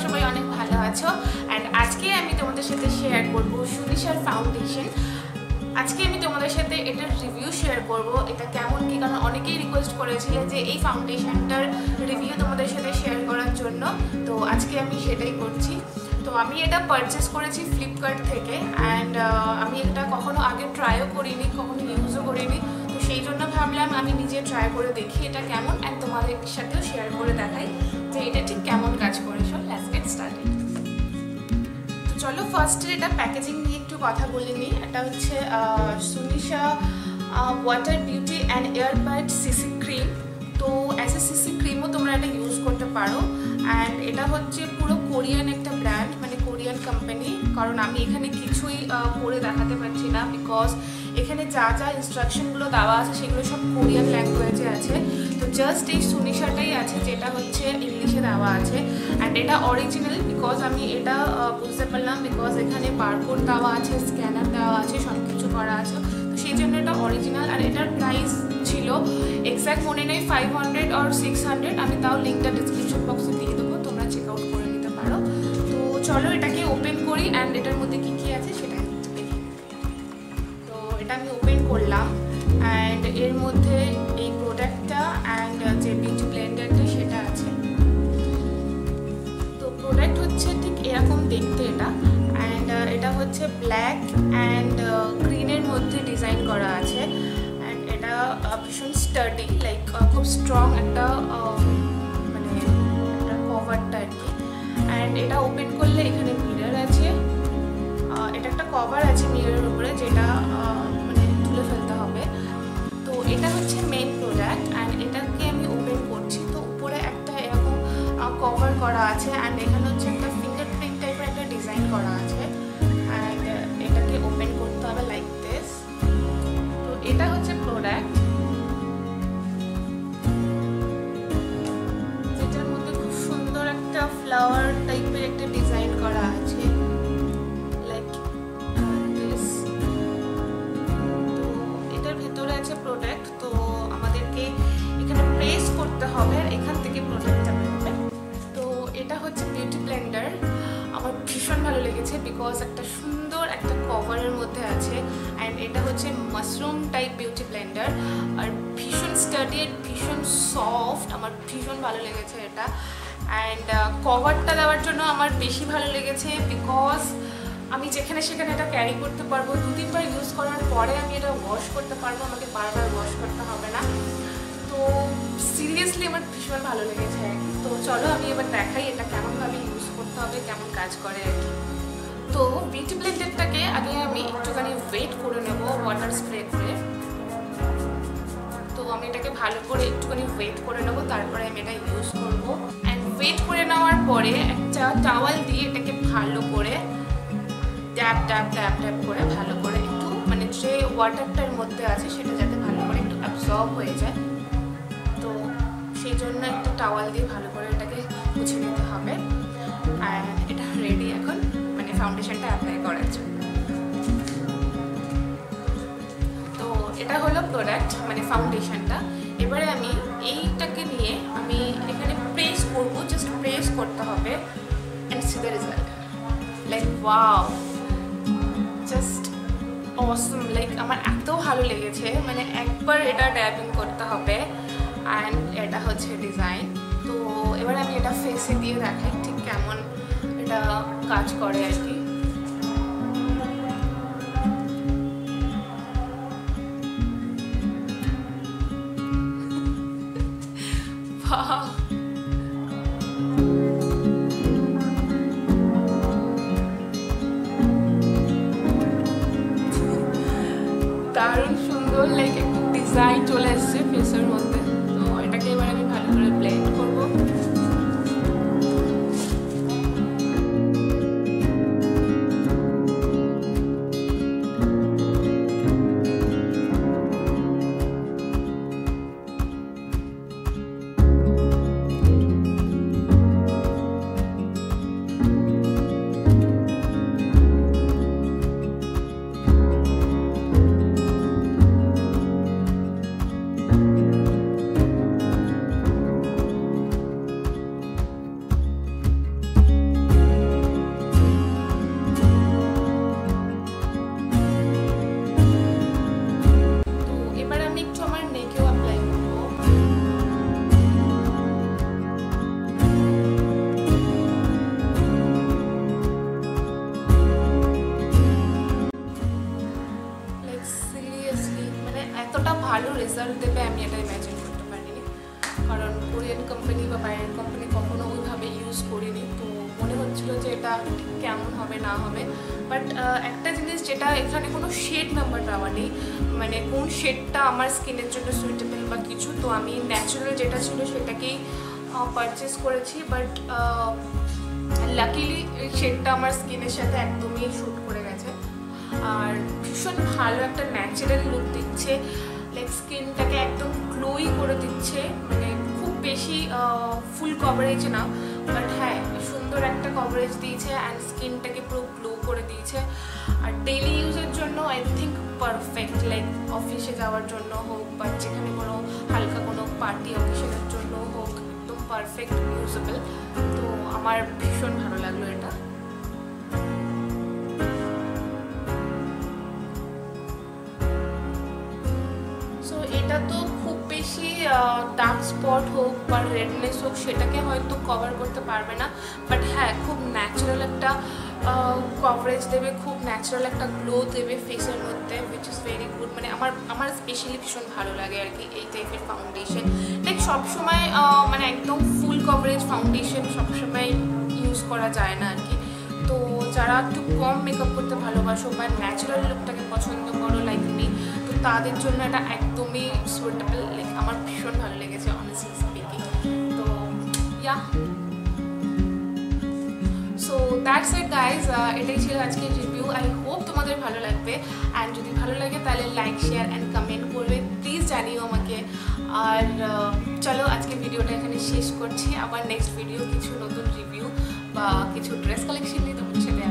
সবাই অনেক ভালো আছো। অ্যান্ড আজকে আমি তোমাদের সাথে শেয়ার করব সুনিশার ফাউন্ডেশন। আজকে আমি তোমাদের সাথে এটার রিভিউ শেয়ার করব, এটা কেমন কি, কারণ অনেকেই রিকোয়েস্ট করেছিলে যে এই ফাউন্ডেশনটার রিভিউ তোমাদের সাথে শেয়ার করার জন্য। তো আজকে আমি সেটাই করছি। তো আমি এটা পারচেস করেছি ফ্লিপকার্ট থেকে, অ্যান্ড আমি এটা কখনো আগে ট্রাইও করিনি, কখনো ইউজও করিনি। তো সেই জন্য ভাবলাম আমি নিজে ট্রাই করে দেখি এটা কেমন, অ্যান্ড তোমাদের সাথেও শেয়ার করে দেখাই যে এটা ঠিক কেমন কাজ করে। So let's get started. তো চলো ফার্স্টে এটা প্যাকেজিং নিয়ে একটু কথা বলে নিই। এটা হচ্ছে Sunisa water beauty and air bud CC cream. তো অ্যাজ এ সিসি ক্রিমও তোমরা এটা ইউজ করতে পারো। অ্যান্ড এটা হচ্ছে পুরো কোরিয়ান একটা ব্র্যান্ড, মানে কোরিয়ান কোম্পানি। কারণ আমি এখানে কিছুই পরে দেখাতে পারছি না, বিকজ এখানে যা যা ইনস্ট্রাকশনগুলো দেওয়া আছে সেগুলো সব কোরিয়ান ল্যাঙ্গুয়েজে আছে। তো জাস্ট এই সুনিশাটাই আছে যেটা হচ্ছে ইংলিশে দেওয়া আছে। অ্যান্ড এটা অরিজিনাল, বিকজ আমি এটা বুঝতে পারলাম, বিকজ এখানে বারকোড দেওয়া আছে, স্ক্যানার দেওয়া আছে, সব কিছু করা আছে। তো সেই জন্য এটা অরিজিনাল। আর এটার প্রাইস ছিল এক্স্যাক্ট মনে নেই 500 or 600। আমি তাও লিঙ্কটা ডিসক্রিপশন বক্সে দিয়ে দেবো, তোমরা চেক আউট করে নিতে পারো। তো চলো এটাকে ওপেন করি অ্যান্ড এটার মধ্যে কী কী আছে সেটা দেখি। তো এটা আমি ওপেন করলাম অ্যান্ড এর মধ্যে এই প্রোডাক্টটা অ্যান্ড যে বিউটি ব্লেন্ডারটা সেটা আছে। তো প্রোডাক্ট হচ্ছে ঠিক এরকম দেখতে এটা। অ্যান্ড এটা হচ্ছে ব্ল্যাক অ্যান্ড গ্রিনের মধ্যে ডিজাইন করা আছে। অ্যান্ড এটা ভীষণ স্টাডি, লাইক খুব স্ট্রং একটা মানে একটা কভারটা আর কি। অ্যান্ড এটা ওপেন করলে এখানে মিরর আছে, এটা একটা কভার আছে মিররের উপরে, যেটা মানে তুলে ফেলতে হবে। তো এটা হচ্ছে মেইন প্রোডাক্ট অ্যান্ড এটাকে আমি ওপেন করছি। তো উপরে একটা এরকম কভার করা আছে অ্যান্ড এখানে হচ্ছে একটা ফিঙ্গারপ্রিন্ট টাইপের একটা ডিজাইন করা আছে। অ্যান্ড এটাকে ওপেন করতে হবে লাইক দিস। তো এটা হচ্ছে প্রোডাক্ট, যেটার মধ্যে খুব সুন্দর একটা ফ্লাওয়ার টাইপের একটা ডিজাইন করা আছে লাইক দিস। তো এটার ভেতরে আছে প্রোডাক্ট। তো আমাদেরকে এখানে প্রেস করতে হবে আর এখান থেকে প্রোডাক্টটা বেরোবে। তো এটা হচ্ছে বিউটি ব্লেন্ডার। আমার ভীষণ ভালো লেগেছে, বিকজ একটা সুন্দর একটা কভারের মধ্যে আছে। অ্যান্ড এটা হচ্ছে মাশরুম টাইপ বিউটি ব্লেন্ডার, আর ভীষণ স্টাডি, ভীষণ সফট। আমার ভীষণ ভালো লেগেছে এটা। অ্যান্ড কভারটা দেওয়ার জন্য আমার বেশি ভালো লেগেছে, বিকজ আমি যেখানে সেখানে এটা ক্যারি করতে পারবো। 2-3 বার ইউজ করার পরে আমি এটা ওয়াশ করতে পারবো, আমাকে বারবার ওয়াশ করতে হবে না। তো সিরিয়াসলি আমার ভীষণ ভালো লেগেছে। তো চলো আমি এবার দেখাই এটা কেমনভাবে ইউজ করতে হবে, কেমন কাজ করে আর কি। তো বিউটি ব্লেন্ডারটাকে আগে আমি একটুখানি ওয়েট করে নেব ওয়াটার স্প্রে করে। তো আমি এটাকে ভালো করে একটুখানি ওয়েট করে নেবো, তারপরে আমি এটা ইউজ করবো। অ্যান্ড ওয়েট করে নেওয়ার পরে একটা টাওয়াল দিয়ে এটাকে ভালো করে ট্যাপ ট্যাপ ট্যাপ ট্যাপ করে ভালো করে একটু, মানে যে ওয়াটারটার মধ্যে আছে সেটা যাতে ভালো করে একটু অ্যাবজর্ব হয়ে যায়। তো সেই জন্য একটা টাওয়াল দিয়ে ভালো করে এটাকে মুছে নিতে হবে। আর এটা রেডি এখন, মানে ফাউন্ডেশনটা অ্যাপ্লাই করার জন্য। তো এটা হলো প্রোডাক্ট, মানে ফাউন্ডেশনটা। এবারে আমি এইটাকে নিয়ে আমি এখানে প্রেস করবো, জাস্ট প্রেস করতে হবে and C the result. Like wow, just Assam. Like আমার এত ভালো লেগেছে, মানে একবার এটা ড্যাবিং করতে হবে। অ্যান্ড এটা হচ্ছে ডিজাইন। তো এবার আমি এটা ফেসে দিয়ে দেখাই ঠিক কেমন এটা কাজ করে আর কি। দারুণ সুন্দর, লাইক একটা ডিজাইন চলে এসছে ফেসের মধ্যে। তো এটাকে এবার আমি ভালো করে ব্লেন্ড করবো। এতটা ভালো রেজাল্ট দেবে আমি এটা ইম্যাজিন করতে পারিনি, কারণ কোরিয়ান কোম্পানি বা বাইরের কোম্পানি কখনো ওইভাবে ইউজ করিনি। তো মনে হচ্ছিলো যে এটা কেমন হবে না হবে। বাট একটা জিনিস যেটা এখানে কোনো শেড নাম্বার দেওয়া নেই, মানে কোন শেডটা আমার স্কিনের জন্য সুইটেবল বা কিছু, তো আমি ন্যাচারাল যেটা ছিল সেটাকেই পারচেস করেছি। বাট লাকিলি এই শেডটা আমার স্কিনের সাথে একদমই শ্যুট করে গেছে, আর ভীষণ ভালো একটা ন্যাচারাল লুক দিচ্ছে, লাইক স্কিনটাকে একদম গ্লোই করে দিচ্ছে, মানে খুব বেশি ফুল কভারেজ না, বাট হ্যাঁ সুন্দর একটা কভারেজ দিয়েছে অ্যান্ড স্কিনটাকে পুরো গ্লো করে দিয়েছে। আর ডেইলি ইউজের জন্য আই থিঙ্ক পারফেক্ট, লাইক অফিসে যাওয়ার জন্য হোক বা যেখানে কোনো হালকা কোনো পার্টি অকেশনের জন্য হোক, একদম পারফেক্ট ইউজেবল। তো আমার ভীষণ ভালো লাগলো এটা। এটা তো খুব বেশি ডার্ক স্পট হোক বা রেডনেস হোক সেটাকে হয়তো কভার করতে পারবে না, বাট হ্যাঁ খুব ন্যাচারাল একটা কভারেজ দেবে, খুব ন্যাচারাল একটা গ্লো দেবে ফেসের মধ্যে, উইচ ইজ ভেরি গুড। মানে আমার স্পেশালি ভীষণ ভালো লাগে আর কি এই টাইপের ফাউন্ডেশন। লাইক সবসময় মানে একদম ফুল কভারেজ ফাউন্ডেশন সবসময় ইউজ করা যায় না আর কি। তো যারা একটু কম মেকআপ করতে ভালোবাসো বা ন্যাচারাল লুকটাকে পছন্দ করো লাইক মি, তো তাদের জন্য এটা একদমই সুইটেবল। লাইক আমার ভীষণ ভালো লেগেছে অনেস্টলি স্পিকিং। তো ইয়া, সো দ্যাটস ইট গাইজ, এটাই ছিল আজকের রিভিউ। আই হোপ তোমাদের ভালো লাগবে, অ্যান্ড যদি ভালো লাগে তাহলে লাইক শেয়ার অ্যান্ড কমেন্ট করবে, প্লিজ জানিও আমাকে। আর চলো আজকে ভিডিওটা এখানে শেষ করছি, আবার নেক্সট ভিডিও কিছু নতুন রিভিউ বা কিছু ড্রেস কালেকশন নিয়ে তোমার সাথে